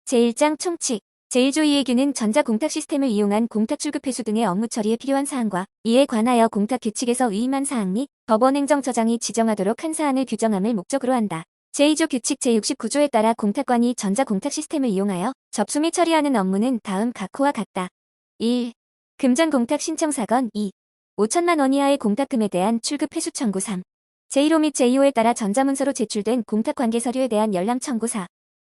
제1장 총칙. 제1조 2의규는 전자공탁 시스템을 이용한 공탁 출급 회수 등의 업무 처리에 필요한 사항과 이에 관하여 공탁 규칙에서 위임한 사항 및 법원 행정처장이 지정하도록 한 사안을 규정함을 목적으로 한다. 제2조 규칙 제69조에 따라 공탁관이 전자공탁 시스템을 이용하여 접수 및 처리하는 업무는 다음 각호와 같다. 1. 금전공탁 신청 사건. 2. 5천만 원 이하의 공탁금에 대한 출급 회수 청구. 3. 제1호 및 제2호에 따라 전자문서로 제출된 공탁관계 서류에 대한 열람 청구. 4.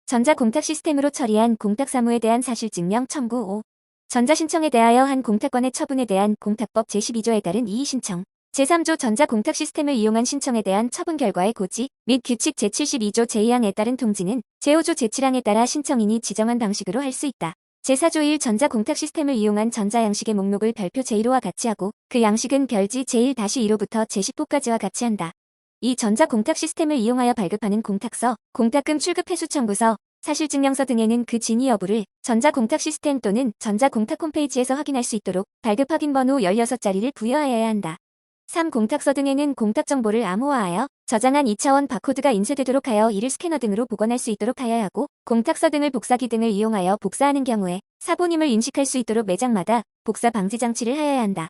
전자공탁 시스템으로 처리한 공탁사무에 대한 사실증명 청구. 5. 전자신청에 대하여 한 공탁관의 처분에 대한 공탁법 제12조에 따른 이의신청. 제3조 전자공탁 시스템을 이용한 신청에 대한 처분 결과의 고지 및 규칙 제72조 제2항에 따른 통지는 제5조 제7항에 따라 신청인이 지정한 방식으로 할 수 있다. 제4조 1 전자공탁 시스템을 이용한 전자양식의 목록을 별표 제1호와 같이 하고 그 양식은 별지 제1-1호부터 제10호까지와 같이 한다. 이 전자공탁 시스템을 이용하여 발급하는 공탁서, 공탁금 출급 회수 청구서, 사실증명서 등에는 그 진위 여부를 전자공탁 시스템 또는 전자공탁 홈페이지에서 확인할 수 있도록 발급 확인 번호 16자리를 부여하여야 한다. 3. 공탁서 등에는 공탁 정보를 암호화하여 저장한 2차원 바코드가 인쇄되도록 하여 이를 스캐너 등으로 복원할 수 있도록 하여야 하고, 공탁서 등을 복사기 등을 이용하여 복사하는 경우에 사본임을 인식할 수 있도록 매장마다 복사 방지 장치를 하여야 한다.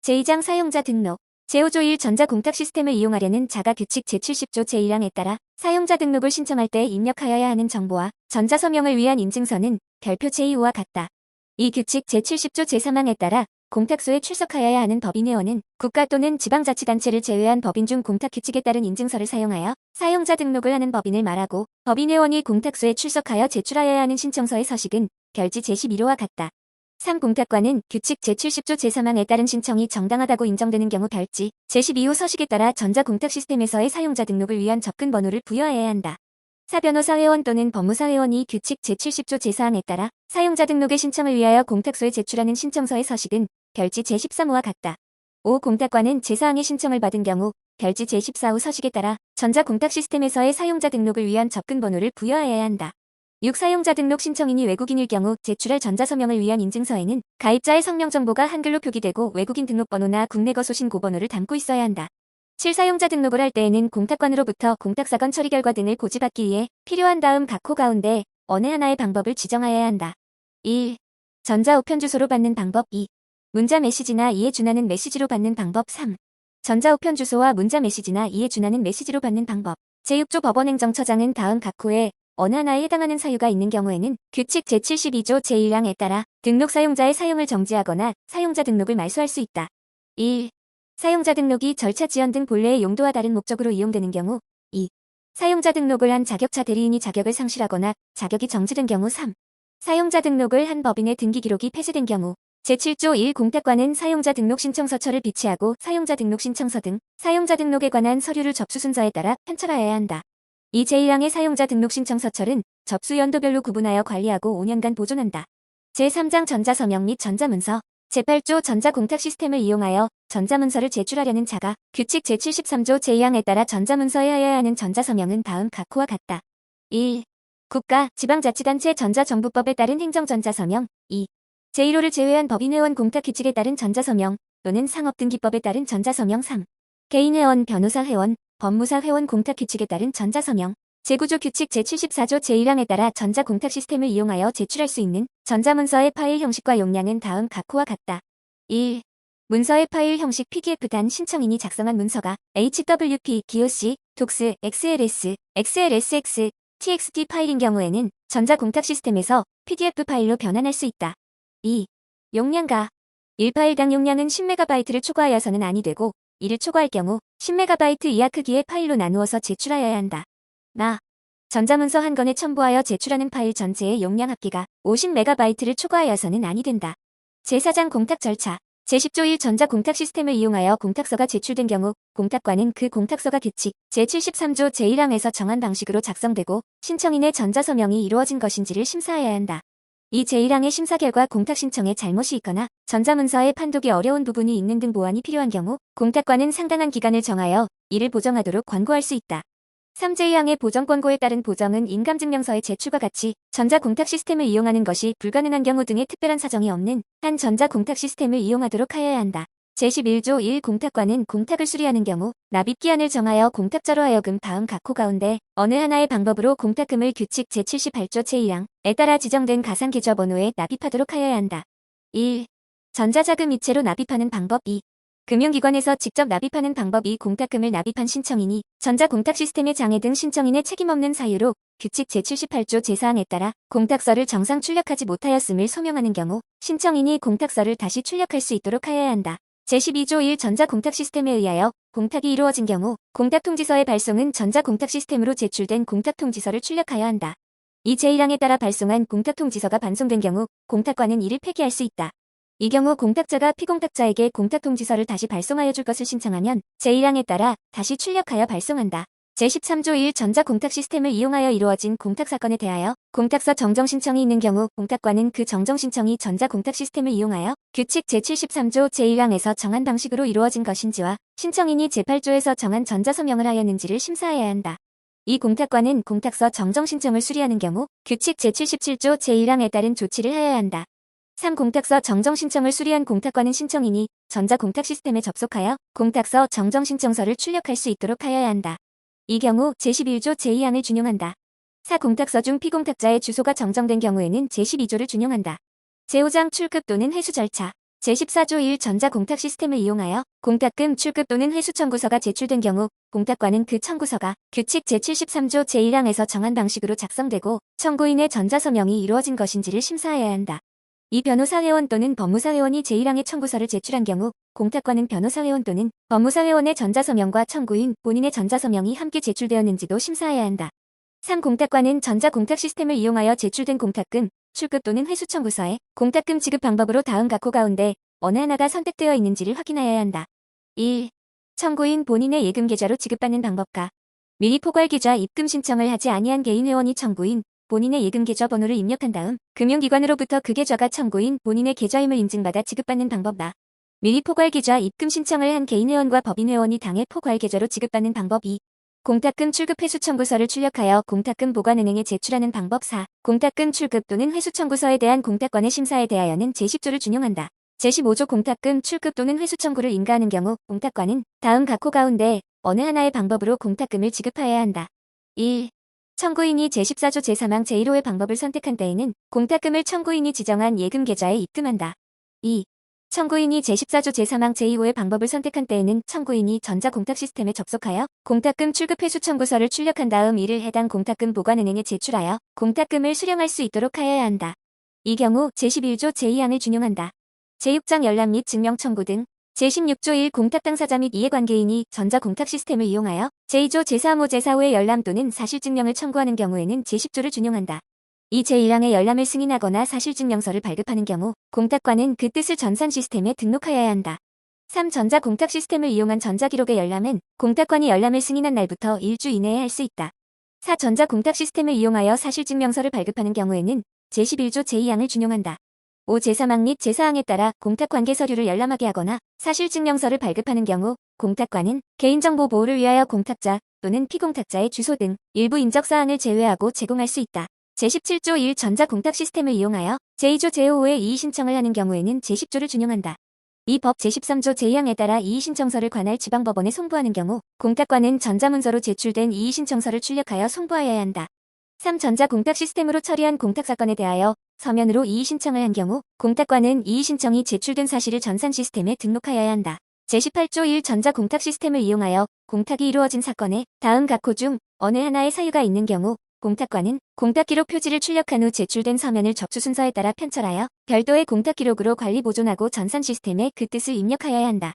제2장 사용자 등록. 제5조 1 전자공탁 시스템을 이용하려는 자가규칙 제70조 제1항에 따라 사용자 등록을 신청할 때 입력하여야 하는 정보와 전자서명을 위한 인증서는 별표 제2호와 같다. 이 규칙 제70조 제3항에 따라 공탁소에 출석하여야 하는 법인회원은 국가 또는 지방자치단체를 제외한 법인 중 공탁규칙에 따른 인증서를 사용하여 사용자 등록을 하는 법인을 말하고, 법인회원이 공탁소에 출석하여 제출하여야 하는 신청서의 서식은 별지 제11호와 같다. 3. 공탁관은 규칙 제70조 제3항에 따른 신청이 정당하다고 인정되는 경우 별지 제12호 서식에 따라 전자공탁 시스템에서의 사용자 등록을 위한 접근 번호를 부여하여야 한다. 4. 변호사 회원 또는 법무사 회원이 규칙 제70조 제4항에 따라 사용자 등록의 신청을 위하여 공탁소에 제출하는 신청서의 서식은 별지 제13호와 같다. 5. 공탁관은 제4항의 신청을 받은 경우 별지 제14호 서식에 따라 전자공탁 시스템에서의 사용자 등록을 위한 접근 번호를 부여하여야 한다. 6. 사용자 등록 신청인이 외국인일 경우 제출할 전자서명을 위한 인증서에는 가입자의 성명 정보가 한글로 표기되고 외국인 등록번호나 국내 거소 신고번호를 담고 있어야 한다. 7. 사용자 등록을 할 때에는 공탁관으로부터 공탁사건 처리 결과 등을 고지받기 위해 필요한 다음 각호 가운데 어느 하나의 방법을 지정하여야 한다. 1. 전자우편 주소로 받는 방법. 2. 문자 메시지나 이에 준하는 메시지로 받는 방법. 3. 전자우편 주소와 문자 메시지나 이에 준하는 메시지로 받는 방법. 제6조 법원행정처장은 다음 각호에 어느 하나에 해당하는 사유가 있는 경우에는 규칙 제72조 제1항에 따라 등록 사용자의 사용을 정지하거나 사용자 등록을 말소할 수 있다. 1. 사용자 등록이 절차 지연 등 본래의 용도와 다른 목적으로 이용되는 경우. 2. 사용자 등록을 한 자격차 대리인이 자격을 상실하거나 자격이 정지된 경우. 3. 사용자 등록을 한 법인의 등기 기록이 폐쇄된 경우. 제7조 1 공탁관은 사용자 등록 신청서처를 비치하고 사용자 등록 신청서 등 사용자 등록에 관한 서류를 접수 순서에 따라 편철하여야 한다. 이 제1항의 사용자 등록 신청서철은 접수 연도별로 구분하여 관리하고 5년간 보존한다. 제3장 전자서명 및 전자문서. 제8조 전자공탁 시스템을 이용하여 전자문서를 제출하려는 자가 규칙 제73조 제2항에 따라 전자문서에 하여야 하는 전자서명은 다음 각호와 같다. 1. 국가, 지방자치단체 전자정부법에 따른 행정전자서명. 2. 제1호를 제외한 법인회원 공탁규칙에 따른 전자서명 또는 상업등기법에 따른 전자서명. 3. 개인회원, 변호사 회원, 법무사 회원 공탁규칙에 따른 전자서명. 제9조 규칙 제74조 제1항에 따라 전자공탁 시스템을 이용하여 제출할 수 있는 전자문서의 파일 형식과 용량은 다음 각호와 같다. 1. 문서의 파일 형식 PDF 단 신청인이 작성한 문서가 HWP, GOC, DOCS, XLS, XLSX, TXT 파일인 경우에는 전자공탁 시스템에서 PDF 파일로 변환할 수 있다. 2. 용량가. 1파일당 용량은 10MB를 초과하여서는 아니 되고, 이를 초과할 경우 10MB 이하 크기의 파일로 나누어서 제출하여야 한다. 전자문서 한 건에 첨부하여 제출하는 파일 전체의 용량 합계가 50MB를 초과하여서는 아니 된다. 제4장 공탁 절차. 제10조 1 전자공탁 시스템을 이용하여 공탁서가 제출된 경우 공탁관은 그 공탁서가 규칙 제73조 제1항에서 정한 방식으로 작성되고 신청인의 전자서명이 이루어진 것인지를 심사해야 한다. 이 제1항의 심사 결과 공탁 신청에 잘못이 있거나 전자문서에 판독이 어려운 부분이 있는 등 보완이 필요한 경우 공탁관은 상당한 기간을 정하여 이를 보정하도록 권고할 수 있다. 3. 제2항의 보정 권고에 따른 보정은 인감증명서의 제출과 같이 전자공탁 시스템을 이용하는 것이 불가능한 경우 등의 특별한 사정이 없는 한 전자공탁 시스템을 이용하도록 하여야 한다. 제11조 1 공탁관은 공탁을 수리하는 경우 납입기한을 정하여 공탁자로 하여금 다음 각호 가운데 어느 하나의 방법으로 공탁금을 규칙 제78조 제1항에 따라 지정된 가상계좌번호에 납입하도록 하여야 한다. 1. 전자자금 이체로 납입하는 방법. 2. 금융기관에서 직접 납입하는 방법. 2. 공탁금을 납입한 신청인이 전자공탁 시스템의 장애 등 신청인의 책임없는 사유로 규칙 제78조 제4항에 따라 공탁서를 정상 출력하지 못하였음을 소명하는 경우 신청인이 공탁서를 다시 출력할 수 있도록 하여야 한다. 제12조 1 전자공탁 시스템에 의하여 공탁이 이루어진 경우 공탁통지서의 발송은 전자공탁 시스템으로 제출된 공탁통지서를 출력하여야 한다. 이 제1항에 따라 발송한 공탁통지서가 반송된 경우 공탁관은 이를 폐기할 수 있다. 이 경우 공탁자가 피공탁자에게 공탁통지서를 다시 발송하여 줄 것을 신청하면 제1항에 따라 다시 출력하여 발송한다. 제13조 1 전자공탁 시스템을 이용하여 이루어진 공탁사건에 대하여 공탁서 정정신청이 있는 경우 공탁관은 그 정정신청이 전자공탁 시스템을 이용하여 규칙 제73조 제1항에서 정한 방식으로 이루어진 것인지와 신청인이 제8조에서 정한 전자서명을 하였는지를 심사해야 한다. 이 공탁관은 공탁서 정정신청을 수리하는 경우 규칙 제77조 제1항에 따른 조치를 하여야 한다. 3. 공탁서 정정신청을 수리한 공탁관은 신청인이 전자공탁 시스템에 접속하여 공탁서 정정신청서를 출력할 수 있도록 하여야 한다. 이 경우 제11조 제2항을 준용한다. 4. 공탁서 중 피공탁자의 주소가 정정된 경우에는 제12조를 준용한다. 제5장 출급 또는 회수 절차. 제14조 1 전자공탁 시스템을 이용하여 공탁금 출급 또는 회수 청구서가 제출된 경우 공탁관은 그 청구서가 규칙 제73조 제1항에서 정한 방식으로 작성되고 청구인의 전자서명이 이루어진 것인지를 심사해야 한다. 이 변호사회원 또는 법무사회원이 제1항의 청구서를 제출한 경우 공탁관은 변호사회원 또는 법무사회원의 전자서명과 청구인 본인의 전자서명이 함께 제출되었는지도 심사해야 한다. 3. 공탁관은 전자공탁 시스템을 이용하여 제출된 공탁금, 출급 또는 회수 청구서에 공탁금 지급 방법으로 다음 각호 가운데 어느 하나가 선택되어 있는지를 확인하여야 한다. 1. 청구인 본인의 예금 계좌로 지급받는 방법과 미리 포괄 계좌 입금 신청을 하지 아니한 개인 회원이 청구인 본인의 예금 계좌 번호를 입력한 다음 금융기관으로부터 그 계좌가 청구인 본인의 계좌임을 인증받아 지급받는 방법. 나 미리 포괄 계좌 입금 신청을 한 개인 회원과 법인 회원이 당해 포괄 계좌로 지급받는 방법. 2. 공탁금 출급 회수 청구서를 출력하여 공탁금 보관은행에 제출하는 방법. 4. 공탁금 출급 또는 회수 청구서에 대한 공탁관의 심사에 대하여는 제10조를 준용한다. 제15조 공탁금 출급 또는 회수 청구를 인가하는 경우 공탁관은 다음 각호 가운데 어느 하나의 방법으로 공탁금을 지급하여야 한다. 1. 청구인이 제14조 제3항 제1호의 방법을 선택한 때에는 공탁금을 청구인이 지정한 예금 계좌에 입금한다. 2. 청구인이 제14조 제3항 제2호의 방법을 선택한 때에는 청구인이 전자공탁 시스템에 접속하여 공탁금 출급 회수 청구서를 출력한 다음 이를 해당 공탁금 보관은행에 제출하여 공탁금을 수령할 수 있도록 하여야 한다. 이 경우 제11조 제2항을 준용한다. 제6장 열람 및 증명 청구 등 제16조 1 공탁 당사자 및 이해관계인이 전자공탁 시스템을 이용하여 제2조 제3호 제4호의 열람 또는 사실증명을 청구하는 경우에는 제10조를 준용한다. 이 제1항의 열람을 승인하거나 사실증명서를 발급하는 경우 공탁관은 그 뜻을 전산 시스템에 등록하여야 한다. 3. 전자공탁 시스템을 이용한 전자기록의 열람은 공탁관이 열람을 승인한 날부터 1주 이내에 할 수 있다. 4. 전자공탁 시스템을 이용하여 사실증명서를 발급하는 경우에는 제11조 제2항을 준용한다. 5. 제3항 및 제4항에 따라 공탁관계 서류를 열람하게 하거나 사실증명서를 발급하는 경우 공탁관은 개인정보 보호를 위하여 공탁자 또는 피공탁자의 주소 등 일부 인적사항을 제외하고 제공할 수 있다. 제17조 1 전자공탁 시스템을 이용하여 제2조 제5호의 이의신청을 하는 경우에는 제10조를 준용한다. 이 법 제13조 제2항에 따라 이의신청서를 관할 지방법원에 송부하는 경우 공탁관은 전자문서로 제출된 이의신청서를 출력하여 송부하여야 한다. 3. 전자공탁 시스템으로 처리한 공탁사건에 대하여 서면으로 이의신청을 한 경우 공탁관은 이의신청이 제출된 사실을 전산 시스템에 등록하여야 한다. 제18조 1 전자공탁 시스템을 이용하여 공탁이 이루어진 사건에 다음 각호 중 어느 하나의 사유가 있는 경우 공탁관은 공탁기록 표지를 출력한 후 제출된 서면을 접수 순서에 따라 편철하여 별도의 공탁기록으로 관리 보존하고 전산 시스템에 그 뜻을 입력하여야 한다.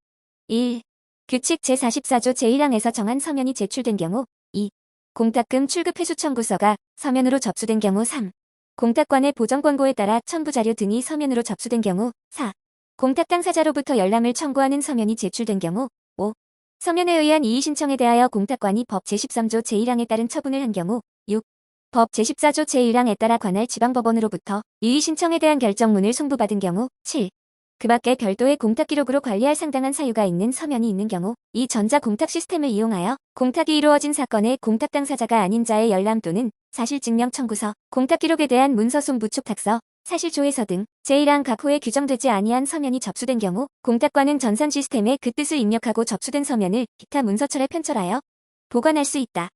1. 규칙 제44조 제1항에서 정한 서면이 제출된 경우 2. 공탁금 출급 회수 청구서가 서면으로 접수된 경우 3. 공탁관의 보정 권고에 따라 첨부 자료 등이 서면으로 접수된 경우 4. 공탁 당사자로부터 열람을 청구하는 서면이 제출된 경우 5. 서면에 의한 이의신청에 대하여 공탁관이 법 제13조 제1항에 따른 처분을 한 경우 6. 법 제14조 제1항에 따라 관할 지방법원으로부터 이의신청에 대한 결정문을 송부받은 경우 7. 그 밖에 별도의 공탁기록으로 관리할 상당한 사유가 있는 서면이 있는 경우 이 전자공탁 시스템을 이용하여 공탁이 이루어진 사건의 공탁 당사자가 아닌 자의 열람 또는 사실증명 청구서, 공탁기록에 대한 문서 송부 촉탁서, 사실조회서 등 제1항 각 호에 규정되지 아니한 서면이 접수된 경우 공탁관은 전산 시스템에 그 뜻을 입력하고 접수된 서면을 기타 문서철에 편철하여 보관할 수 있다.